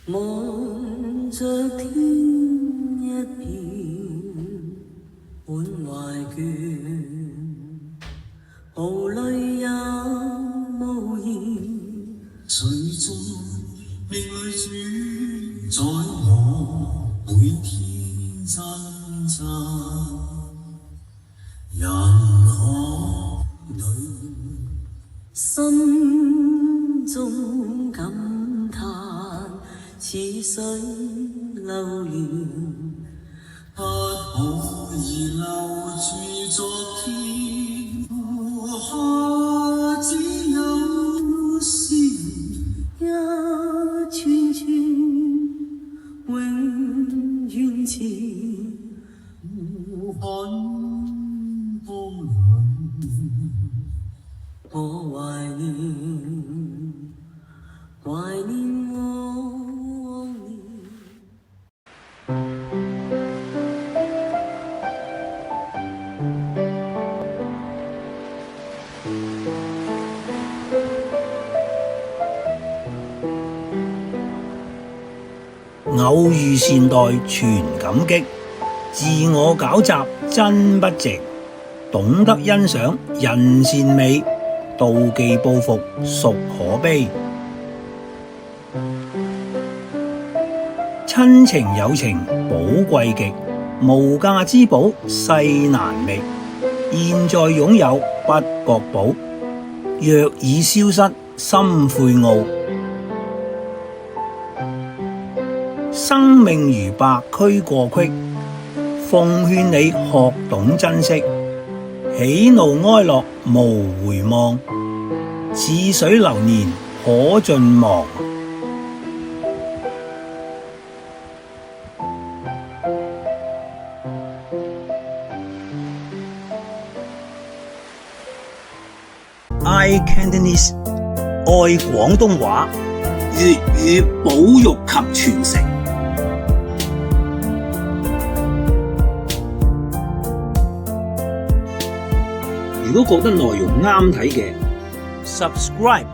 望着天一片滿懷倦，毫淚也無言。誰在命裏主宰我每天掙扎，人海裏心中感嘆，似水流年，不可以留住昨天，只有思念一串串，永遠纏無痕風裏。我懷念我往年。偶遇善待全感激，自我狡詐真不值。懂得欣賞人善美，妒忌報復孰可悲。親情友情寶貴極，無價之寶世難覓。現在擁有不覺寶，若已消失心悔懊。生命如白駒過隙，奉勸你學懂珍惜。喜怒哀樂無回望，似水流年可盡忘。iCantonese 愛廣東話，粵語保育及傳承。如果覺得內容啱睇嘅 ，subscribe